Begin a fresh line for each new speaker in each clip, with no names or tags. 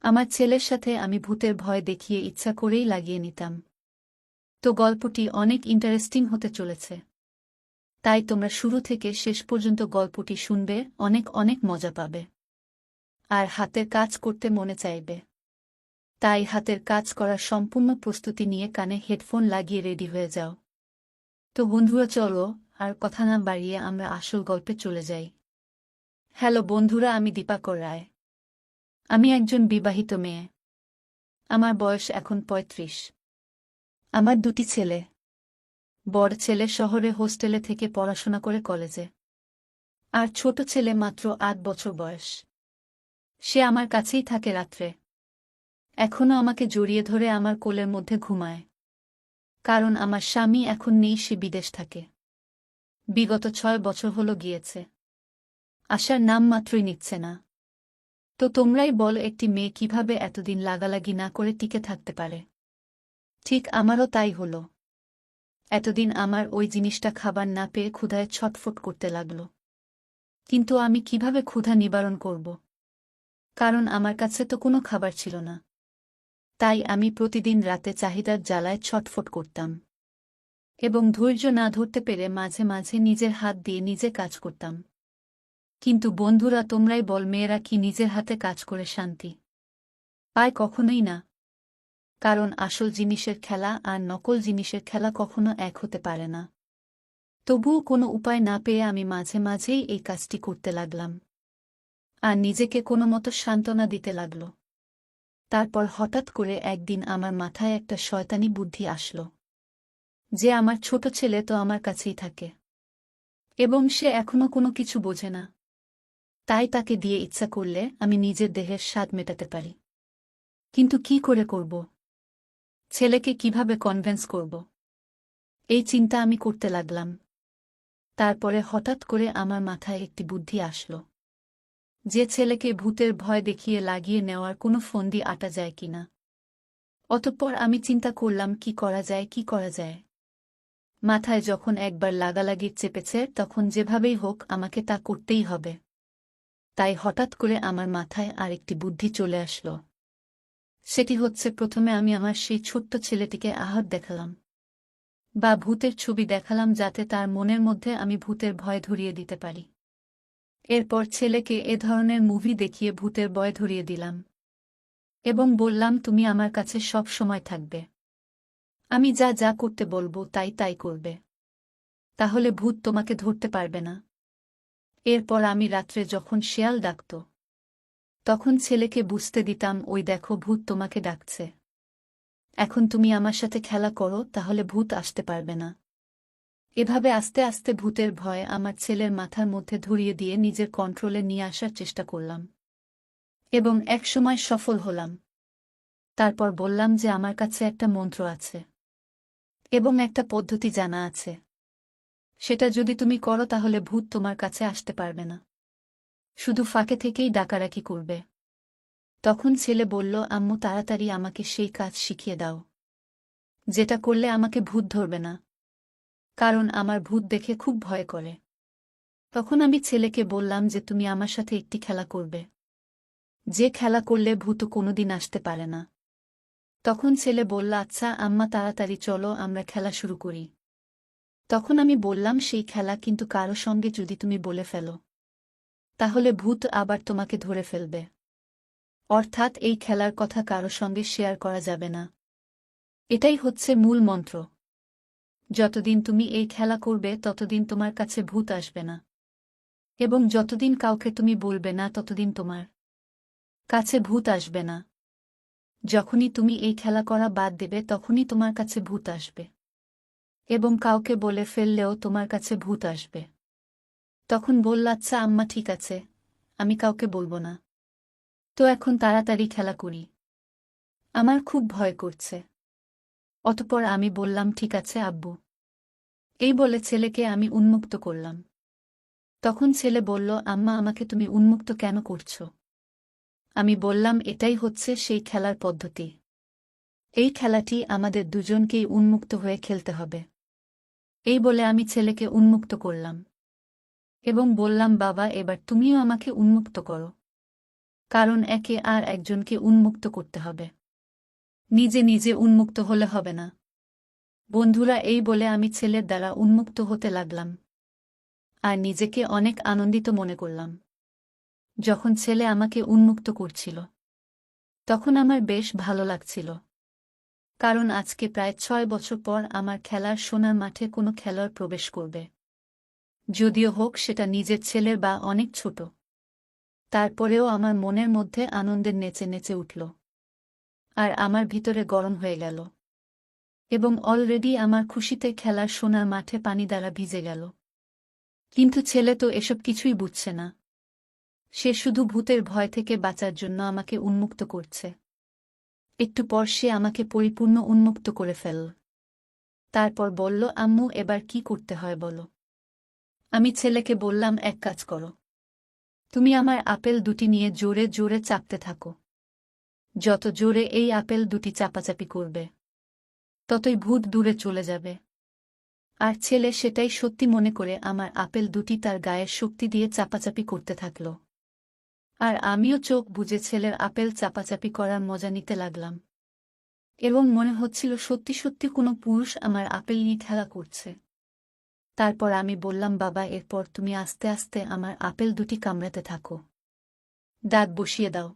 আমার ছেলের সাথে আমি ভূতের ভয় দেখিয়ে ইচ্ছা করেই লাগিয়ে নিতাম। তো গল্পটি অনেক ইন্টারেস্টিং হতে চলেছে। তাই তোমরা শুরু থেকে শেষ পর্যন্ত গল্পটি শুনবে, অনেক অনেক মজা পাবে। আর হাতের কাজ করতে মনে চাইবে। তাই হাতের কাজ করার সম্পূর্ণ প্রস্তুতি নিয়ে কানে হেডফোন লাগিয়ে রেডি হয়ে যাও। তো বন্ধুরা, চলো আর কথা না বাড়িয়ে আমরা আসল গল্পে চলে যাই। হ্যালো বন্ধুরা, আমি দীপাকর রায়। আমি একজন বিবাহিত মেয়ে। আমার বয়স এখন ৩৫। আমার দুটি ছেলে। বড় ছেলে শহরে হোস্টেলে থেকে পড়াশোনা করে কলেজে। আর ছোট ছেলে মাত্র ৮ বছর বয়স। সে আমার কাছেই থাকে রাত্রে। এখনও আমাকে জড়িয়ে ধরে আমার কোলের মধ্যে ঘুমায়। কারণ আমার স্বামী এখন নেই, সে বিদেশ থাকে। বিগত ৬ বছর হলো গিয়েছে। আসার নাম মাত্রই নিচ্ছে না। তো তোমরাই বলো, একটি মেয়ে কিভাবে এতদিন লাগালাগি না করে টিকে থাকতে পারে? ঠিক আমারও তাই হলো। এতদিন আমার ওই জিনিসটা খাবার না পেয়ে ক্ষুধায় ছটফট করতে লাগল। কিন্তু আমি কিভাবে ক্ষুধা নিবারণ করব? কারণ আমার কাছে তো কোনো খাবার ছিল না। তাই আমি প্রতিদিন রাতে চাহিদার জ্বালায় ছটফট করতাম। এবং ধৈর্য না ধরতে পেরে মাঝে মাঝে নিজের হাত দিয়ে নিজে কাজ করতাম। কিন্তু বন্ধুরা, তোমরাই বল, মেয়েরা কি নিজের হাতে কাজ করে শান্তি পায়? কখনোই না। কারণ আসল জিনিসের খেলা আর নকল জিনিসের খেলা কখনো এক হতে পারে না। তবুও কোনো উপায় না পেয়ে আমি মাঝে মাঝেই এই কাজটি করতে লাগলাম। আর নিজেকে কোনো মতো সান্ত্বনা দিতে লাগল। তারপর হঠাৎ করে একদিন আমার মাথায় একটা শয়তানি বুদ্ধি আসল, যে আমার ছোট ছেলে তো আমার কাছেই থাকে এবং সে এখনো কোনো কিছু বোঝে না। তাই তাকে দিয়ে ইচ্ছা করলে আমি নিজের দেহের স্বাদ মেটাতে পারি। কিন্তু কি করে করব? ছেলেকে কিভাবে কনভিন্স করব? এই চিন্তা আমি করতে লাগলাম। তারপরে হঠাৎ করে আমার মাথায় একটি বুদ্ধি আসল, যে ছেলেকে ভূতের ভয় দেখিয়ে লাগিয়ে নেওয়ার কোনো ফন্দি আটা যায় কিনা। অতঃপর আমি চিন্তা করলাম, কি করা যায়, কি করা যায়। মাথায় যখন একবার লাগালাগি চেপেছে, তখন যেভাবেই হোক আমাকে তা করতেই হবে। তাই হঠাৎ করে আমার মাথায় আরেকটি বুদ্ধি চলে আসলো। সেটি হচ্ছে, প্রথমে আমি আমার সেই ছোট্ট ছেলেটিকে আহত দেখালাম, বা ভূতের ছবি দেখালাম, যাতে তার মনের মধ্যে আমি ভূতের ভয় ধরিয়ে দিতে পারি। এরপর ছেলেকে এ ধরনের মুভি দেখিয়ে ভূতের ভয় ধরিয়ে দিলাম এবং বললাম, তুমি আমার কাছে সব সময় থাকবে। আমি যা যা করতে বলবো তাই তাই করবে। তাহলে ভূত তোমাকে ধরতে পারবে না। এরপর আমি রাত্রে যখন শেয়াল ডাকত, তখন ছেলেকে বুঝতে দিতাম, ওই দেখো, ভূত তোমাকে ডাকছে। এখন তুমি আমার সাথে খেলা করো, তাহলে ভূত আসতে পারবে না। এভাবে আস্তে আস্তে ভূতের ভয় আমার ছেলের মাথার মধ্যে ধরিয়ে দিয়ে নিজের কন্ট্রোলে নিয়ে আসার চেষ্টা করলাম এবং একসময় সফল হলাম। তারপর বললাম যে আমার কাছে একটা মন্ত্র আছে এবং একটা পদ্ধতি জানা আছে। সেটা যদি তুমি করো তাহলে ভূত তোমার কাছে আসতে পারবে না, শুধু ফাঁকে থেকেই ডাকাডাকি করবে। তখন ছেলে বলল, আম্মু, তাড়াতাড়ি আমাকে সেই কাজ শিখিয়ে দাও, যেটা করলে আমাকে ভূত ধরবে না, কারণ আমার ভূত দেখে খুব ভয় করে। তখন আমি ছেলেকে বললাম যে তুমি আমার সাথে একটি খেলা করবে, যে খেলা করলে ভূত কোনোদিন আসতে পারে না। তখন ছেলে বলল, আচ্ছা আম্মা, তাড়াতাড়ি চলো, আমরা খেলা শুরু করি। তখন আমি বললাম, সেই খেলা কিন্তু কারো সঙ্গে যদি তুমি বলে ফেলো, তাহলে ভূত আবার তোমাকে ধরে ফেলবে। অর্থাৎ এই খেলার কথা কারো সঙ্গে শেয়ার করা যাবে না। এটাই হচ্ছে মূল মন্ত্র। যতদিন তুমি এই খেলা করবে ততদিন তোমার কাছে ভূত আসবে না, এবং যতদিন কাউকে তুমি বলবে না ততদিন তোমার কাছে ভূত আসবে না। যখনই তুমি এই খেলা করা বাদ দেবে তখনই তোমার কাছে ভূত আসবে, এবং কাউকে বলে ফেললেও তোমার কাছে ভূত আসবে। তখন বলল, আচ্ছা আম্মা, ঠিক আছে, আমি কাউকে বলবো না। তো এখন তাড়াতাড়ি খেলা করি, আমার খুব ভয় করছে। অতঃপর আমি বললাম, ঠিক আছে আব্বু। এই বলে ছেলেকে আমি উন্মুক্ত করলাম। তখন ছেলে বলল, আম্মা, আমাকে তুমি উন্মুক্ত কেন করছো? আমি বললাম, এটাই হচ্ছে সেই খেলার পদ্ধতি। এই খেলাটি আমাদের দুজনকেই উন্মুক্ত হয়ে খেলতে হবে। এই বলে আমি ছেলেকে উন্মুক্ত করলাম এবং বললাম, বাবা, এবার তুমিও আমাকে উন্মুক্ত করো। কারণ একে আর একজনকে উন্মুক্ত করতে হবে। নিজে নিজে উন্মুক্ত হলে হবে না। বন্ধুরা, এই বলে আমি ছেলের দ্বারা উন্মুক্ত হতে লাগলাম। আর নিজেকে অনেক আনন্দিত মনে করলাম। যখন ছেলে আমাকে উন্মুক্ত করছিল, তখন আমার বেশ ভালো লাগছিল। কারণ আজকে প্রায় 6 বছর পর আমার খেলার সোনার মাঠে কোনো খেলোয়াড় প্রবেশ করবে। যদিও হোক সেটা নিজের ছেলের বা অনেক ছোট। তারপরেও আমার মনের মধ্যে আনন্দের নেচে নেচে উঠল। আর আমার ভিতরে গরম হয়ে গেল। এবং অলরেডি আমার খুশিতে খেলার সোনার মাঠে পানি দ্বারা ভিজে গেল। কিন্তু ছেলে তো এসব কিছুই বুঝছে না। সে শুধু ভূতের ভয় থেকে বাঁচার জন্য আমাকে উন্মুক্ত করছে। একটু পর সে আমাকে পরিপূর্ণ উন্মুক্ত করে ফেলল। তারপর বলল, আম্মু, এবার কি করতে হয় বলো। আমি ছেলেকে বললাম, এক কাজ করো। তুমি আমার আপেল দুটি নিয়ে জোরে জোরে চাপতে থাকো। যত জোরে এই আপেল দুটি চাপাচাপি করবে, ততই ভূত দূরে চলে যাবে। আর ছেলে সেটাই সত্যি মনে করে আমার আপেল দুটি তার গায়ের শক্তি দিয়ে চাপাচাপি করতে থাকল। আর আমিও চোখ বুজে ছেলের আপেল চাপাচাপি করার মজা নিতে লাগলাম। এবং মনে হচ্ছিল সত্যি সত্যি কোনো পুরুষ আমার আপেল নিয়ে খেলা করছে। তারপর আমি বললাম, বাবা, এরপর তুমি আস্তে আস্তে আমার আপেল দুটি কামড়াতে থাকো। দাঁত বসিয়ে দাও।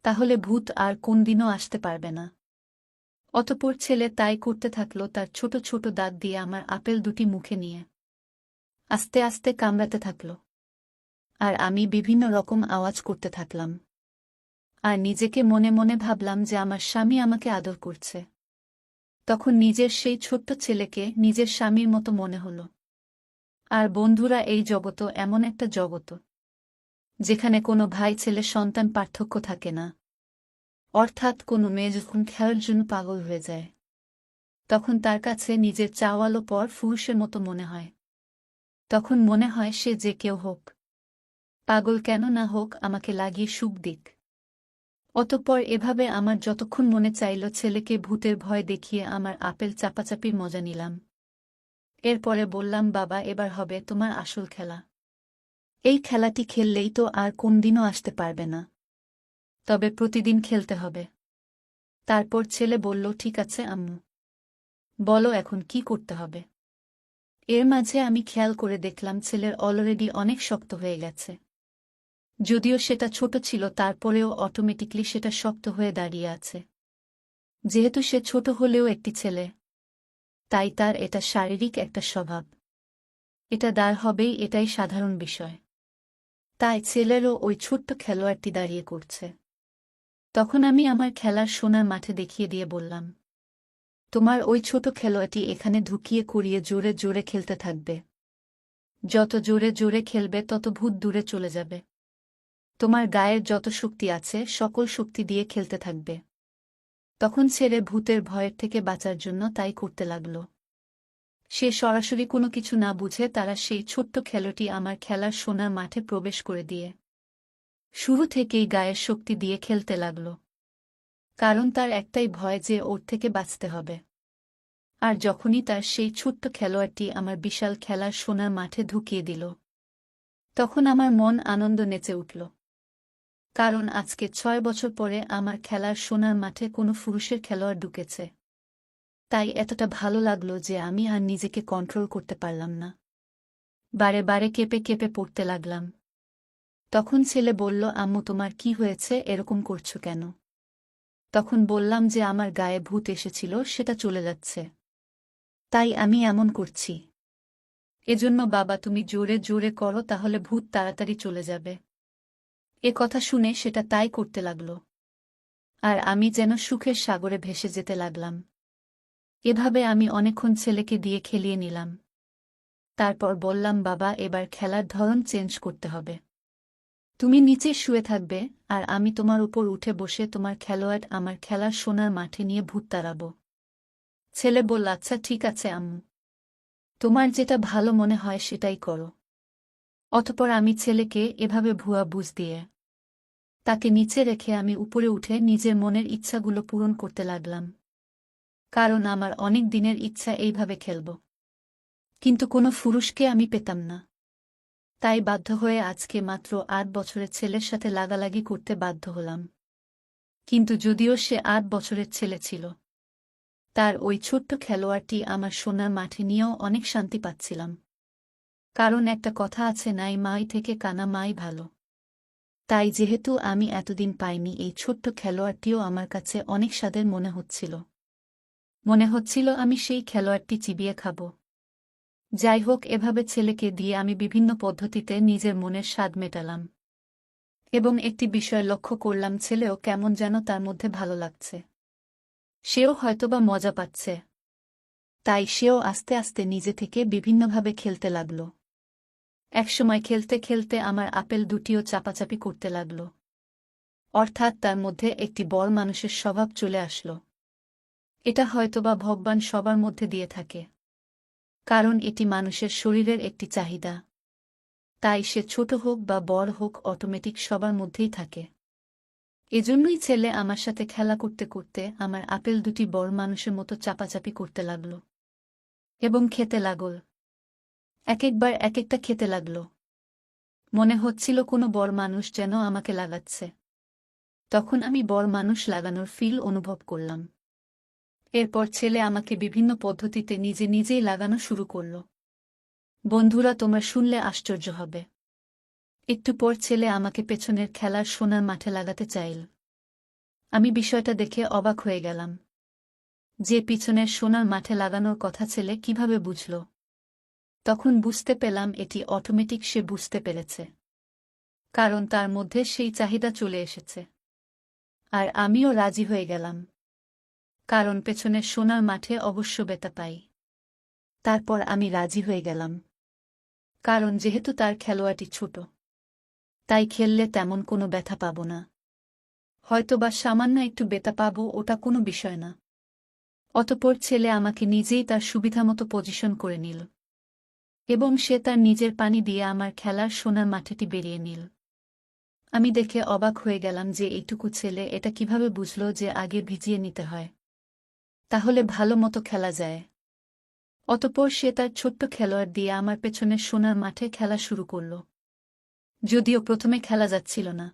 তাহলে ভূত আর কোনদিনও আসতে পারবে না। অতঃপর ছেলে তাই করতে থাকল, তার ছোট ছোট দাঁত দিয়ে আমার আপেল দুটি মুখে নিয়ে আস্তে আস্তে কামড়াতে থাকল। আর আমি বিভিন্ন রকম আওয়াজ করতে থাকলাম। আর নিজেকে মনে মনে ভাবলাম যে আমার স্বামী আমাকে আদর করছে। তখন নিজের সেই ছোট্ট ছেলেকে নিজের স্বামীর মতো মনে হল। আর বন্ধুরা, এই জগৎ এমন একটা জগৎ যেখানে কোনো ভাই ছেলে সন্তান পার্থক্য থাকে না। অর্থাৎ কোনো মেয়ে যখন খেলার জন্য পাগল হয়ে যায়, তখন তার কাছে নিজের চাওয়ালো পর পুরুষের মতো মনে হয়। তখন মনে হয় সে যে কেউ হোক, পাগল কেন না হোক, আমাকে লাগিয়ে সুখ দিক। অতঃপর এভাবে আমার যতক্ষণ মনে চাইল ছেলেকে ভূতের ভয় দেখিয়ে আমার আপেল চাপাচাপির মজা নিলাম। এরপরে বললাম, বাবা, এবার হবে তোমার আসল খেলা। এই খেলাটি খেললেই তো আর কোনদিনও আসতে পারবে না। তবে প্রতিদিন খেলতে হবে। তারপর ছেলে বলল, ঠিক আছে আম্মু, বলো এখন কি করতে হবে। এর মাঝে আমি খেয়াল করে দেখলাম ছেলের অলরেডি অনেক শক্ত হয়ে গেছে। যদিও সেটা ছোট ছিল, তারপরেও অটোমেটিকলি সেটা শক্ত হয়ে দাঁড়িয়ে আছে। যেহেতু সে ছোট হলেও একটি ছেলে, তাই তার এটা শারীরিক একটা স্বভাব। এটা দাঁড় হবেই, এটাই সাধারণ বিষয়। তাই ছেলেরও ওই ছোট্ট খেলোয়াড়টি দাঁড়িয়ে করছে। তখন আমি আমার খেলার সোনার মাঠে দেখিয়ে দিয়ে বললাম, তোমার ওই ছোট খেলোয়াড়টি এখানে ঢুকিয়ে করিয়ে জোরে জোরে খেলতে থাকবে। যত জোরে জোরে খেলবে তত ভূত দূরে চলে যাবে। তোমার গায়ের যত শক্তি আছে সকল শক্তি দিয়ে খেলতে থাকবে। তখন ছেলে ভূতের ভয়ের থেকে বাঁচার জন্য তাই করতে লাগল। সে সরাসরি কোনো কিছু না বুঝে তারা সেই ছোট্ট খেলোটি আমার খেলার সোনার মাঠে প্রবেশ করে দিয়ে শুরু থেকেই গায়ের শক্তি দিয়ে খেলতে লাগল। কারণ তার একটাই ভয় যে ওর থেকে বাঁচতে হবে। আর যখনই তার সেই ছোট্ট খেলোয়াড়টি আমার বিশাল খেলার সোনার মাঠে ঢুকিয়ে দিল, তখন আমার মন আনন্দ নেচে উঠল। কারণ আজকে 6 বছর পরে আমার খেলার সোনার মাঠে কোনো পুরুষের খেলোয়াড় ঢুকেছে। তাই এতটা ভালো লাগলো যে আমি আর নিজেকে কন্ট্রোল করতে পারলাম না। বারে বারে কেঁপে কেঁপে পড়তে লাগলাম। তখন ছেলে বলল, আম্মু, তোমার কি হয়েছে, এরকম করছো কেন? তখন বললাম যে আমার গায়ে ভূত এসেছিল, সেটা চলে যাচ্ছে, তাই আমি এমন করছি। এজন্য বাবা তুমি জোরে জোরে করো, তাহলে ভূত তাড়াতাড়ি চলে যাবে। এ কথা শুনে সেটা তাই করতে লাগল। আর আমি যেন সুখের সাগরে ভেসে যেতে লাগলাম। এভাবে আমি অনেকক্ষণ ছেলেকে দিয়ে খেলিয়ে নিলাম। তারপর বললাম, বাবা, এবার খেলার ধরন চেঞ্জ করতে হবে। তুমি নিচে শুয়ে থাকবে, আর আমি তোমার উপর উঠে বসে তোমার খেলোয়াড় আমার খেলার সোনার মাঠে নিয়ে ভূত তাড়াব। ছেলে বলল, আচ্ছা ঠিক আছে আম্মু, তোমার যেটা ভালো মনে হয় সেটাই করো। অতঃপর আমি ছেলেকে এভাবে ভুয়া বুঝ দিয়ে তাকে নিচে রেখে আমি উপরে উঠে নিজের মনের ইচ্ছাগুলো পূরণ করতে লাগলাম। কারণ আমার অনেক দিনের ইচ্ছা এইভাবে খেলব। কিন্তু কোনো পুরুষকে আমি পেতাম না। তাই বাধ্য হয়ে আজকে মাত্র ৮ বছরের ছেলের সাথে লাগালাগি করতে বাধ্য হলাম। কিন্তু যদিও সে ৮ বছরের ছেলে ছিল, তার ওই ছোট্ট খেলোয়াড়টি আমার সোনার মাঠে নিয়েও অনেক শান্তি পাচ্ছিলাম। কারণ একটা কথা আছে, নাই মাই থেকে কানা মাই ভালো। তাই যেহেতু আমি এতদিন পাইনি, এই ছোট্ট খেলোয়াড়টিও আমার কাছে অনেক স্বাদের মনে হচ্ছিল। মনে হচ্ছিল আমি সেই খেলোয়াড়টি চিবিয়ে খাব। যাই হোক, এভাবে ছেলেকে দিয়ে আমি বিভিন্ন পদ্ধতিতে নিজের মনের স্বাদ মেটালাম। এবং একটি বিষয় লক্ষ্য করলাম, ছেলেও কেমন যেন তার মধ্যে ভালো লাগছে। সেও হয়তোবা মজা পাচ্ছে। তাই সেও আস্তে আস্তে নিজে থেকে বিভিন্নভাবে খেলতে লাগল। একসময় খেলতে খেলতে আমার আপেল দুটিও চাপাচাপি করতে লাগল। অর্থাৎ তার মধ্যে একটি বড় মানুষের স্বভাব চলে আসল। এটা হয়তোবা ভগবান সবার মধ্যে দিয়ে থাকে, কারণ এটি মানুষের শরীরের একটি চাহিদা। তাই সে ছোট হোক বা বড় হোক, অটোমেটিক সবার মধ্যেই থাকে। এজন্যই ছেলে আমার সাথে খেলা করতে করতে আমার আপেল দুটি বড় মানুষের মতো চাপাচাপি করতে লাগল এবং খেতে লাগল। এক একবার এক একটা খেতে লাগল। মনে হচ্ছিল কোনো বড় মানুষ যেন আমাকে লাগাচ্ছে। তখন আমি বড় মানুষ লাগানোর ফিল অনুভব করলাম। এরপর ছেলে আমাকে বিভিন্ন পদ্ধতিতে নিজে নিজেই লাগানো শুরু করল। বন্ধুরা, তোমরা শুনলে আশ্চর্য হবে। একটু পর ছেলে আমাকে পেছনের খেলার সোনার মাঠে লাগাতে চাইল। আমি বিষয়টা দেখে অবাক হয়ে গেলাম। যে পিছনের সোনার মাঠে লাগানোর কথা ছেলে কিভাবে বুঝল? তখন বুঝতে পেলাম এটি অটোমেটিক, সে বুঝতে পেরেছে। কারণ তার মধ্যে সেই চাহিদা চলে এসেছে। আর আমিও রাজি হয়ে গেলাম, কারণ পেছনের সোনার মাঠে অবশ্য ব্যথা পাই। তারপর আমি রাজি হয়ে গেলাম, কারণ যেহেতু তার খেলোয়াড়টি ছোট, তাই খেললে তেমন কোনো ব্যথা পাব না। হয়তোবা সামান্য একটু ব্যথা পাব, ওটা কোনো বিষয় না। অতঃপর ছেলে আমাকে নিজেই তার সুবিধামতো পজিশন করে নিল এবং সে তার নিজের পানি দিয়ে আমার খেলার সোনার মাঠেটি বেরিয়ে নিল। আমি দেখে অবাক হয়ে গেলাম যে এইটুকু ছেলে এটা কিভাবে বুঝল যে আগে ভিজিয়ে নিতে হয়, তাহলে ভালো মতো খেলা যায়। অতঃপর সে তার ছোট্ট খেলোয়াড় দিয়ে আমার পেছনের সোনার মাঠে খেলা শুরু করল। যদিও প্রথমে খেলা যাচ্ছিল না,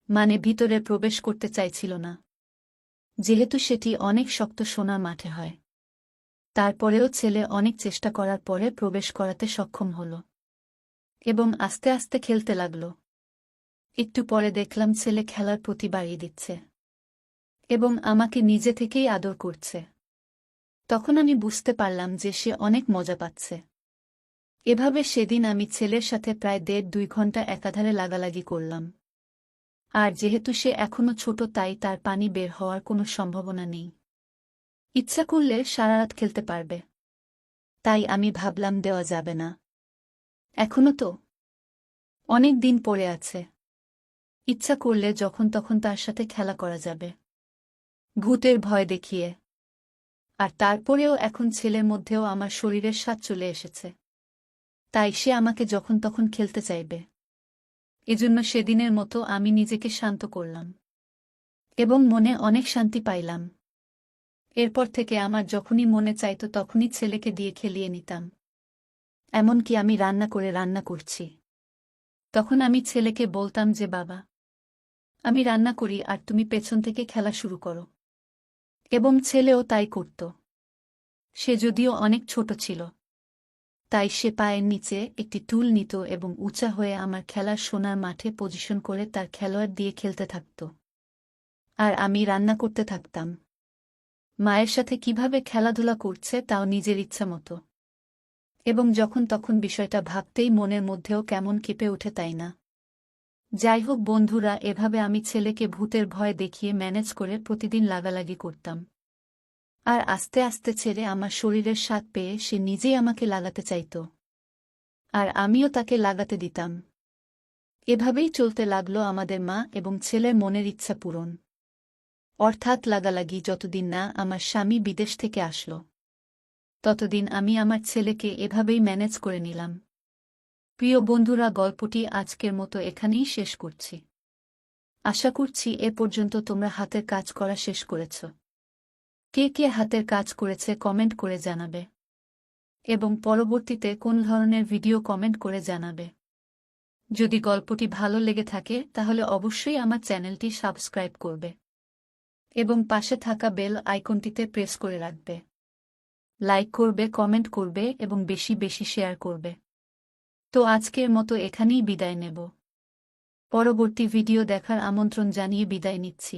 মানে ভিতরে প্রবেশ করতে চাইছিল না, যেহেতু সেটি অনেক শক্ত সোনার মাঠে হয়। তারপরেও ছেলে অনেক চেষ্টা করার পরে প্রবেশ করাতে সক্ষম হল এবং আস্তে আস্তে খেলতে লাগল। একটু পরে দেখলাম ছেলে খেলার প্রতি বাড়িয়ে দিচ্ছে এবং আমাকে নিজে থেকেই আদর করছে। তখন আমি বুঝতে পারলাম যে সে অনেক মজা পাচ্ছে। এভাবে সেদিন আমি ছেলের সাথে প্রায় ১.৫-২ ঘন্টা একাধারে লাগালাগি করলাম। আর যেহেতু সে এখনো ছোট, তাই তার পানি বের হওয়ার কোনো সম্ভাবনা নেই। ইচ্ছা করলে সারারাত খেলতে পারবে। তাই আমি ভাবলাম দেওয়া যাবে না। এখনো তো অনেক দিন পড়ে আছে। ইচ্ছা করলে যখন তখন তার সাথে খেলা করা যাবে, ভূতের ভয় দেখিয়ে। আর তারপরেও এখন ছেলের মধ্যেও আমার শরীরের স্বাদ চলে এসেছে, তাই সে আমাকে যখন তখন খেলতে চাইবে। এজন্য সেদিনের মতো আমি নিজেকে শান্ত করলাম এবং মনে অনেক শান্তি পাইলাম। এরপর থেকে আমার যখনই মনে চাইত তখনই ছেলেকে দিয়ে খেলিয়ে নিতাম। এমনকি আমি রান্না করছি, তখন আমি ছেলেকে বলতাম যে, বাবা, আমি রান্না করি আর তুমি পেছন থেকে খেলা শুরু করো। এবং ছেলেও তাই করত। সে যদিও অনেক ছোট ছিল, তাই সে পায়ের নিচে একটি টুল নিত এবং উঁচা হয়ে আমার খেলার সোনার মাঠে পজিশন করে তার খেলোয়াড় দিয়ে খেলতে থাকত। আর আমি রান্না করতে থাকতাম। মায়ের সাথে কিভাবে খেলাধুলা করছে তাও নিজের ইচ্ছা মতো। এবং যখন তখন বিষয়টা ভাবতেই মনের মধ্যেও কেমন কেঁপে ওঠে, তাই না? যাই হোক বন্ধুরা, এভাবে আমি ছেলেকে ভূতের ভয় দেখিয়ে ম্যানেজ করে প্রতিদিন লাগালাগি করতাম। আর আস্তে আস্তে ছেড়ে আমার শরীরের স্বাদ পেয়ে সে নিজেই আমাকে লাগাতে চাইত। আর আমিও তাকে লাগাতে দিতাম। এভাবেই চলতে লাগলো আমাদের মা এবং ছেলের মনের ইচ্ছা পূরণ। অর্থাৎ লাগালাগি যতদিন না আমার স্বামী বিদেশ থেকে আসলো, ততদিন আমি আমার ছেলেকে এভাবেই ম্যানেজ করে নিলাম। প্রিয় বন্ধুরা, গল্পটি আজকের মতো এখানেই শেষ করছি। আশা করছি এ পর্যন্ত তোমরা হাতের কাজ করা শেষ করেছ। কে কে হাতের কাজ করেছে কমেন্ট করে জানাবে এবং পরবর্তীতে কোন ধরনের ভিডিও কমেন্ট করে জানাবে। যদি গল্পটি ভালো লেগে থাকে তাহলে অবশ্যই আমার চ্যানেলটি সাবস্ক্রাইব করবে এবং পাশে থাকা বেল আইকনটিতে প্রেস করে রাখবে। লাইক করবে, কমেন্ট করবে এবং বেশি বেশি শেয়ার করবে। তো আজকের মতো এখানেই বিদায় নেব। পরবর্তী ভিডিও দেখার আমন্ত্রণ জানিয়ে বিদায় নিচ্ছি।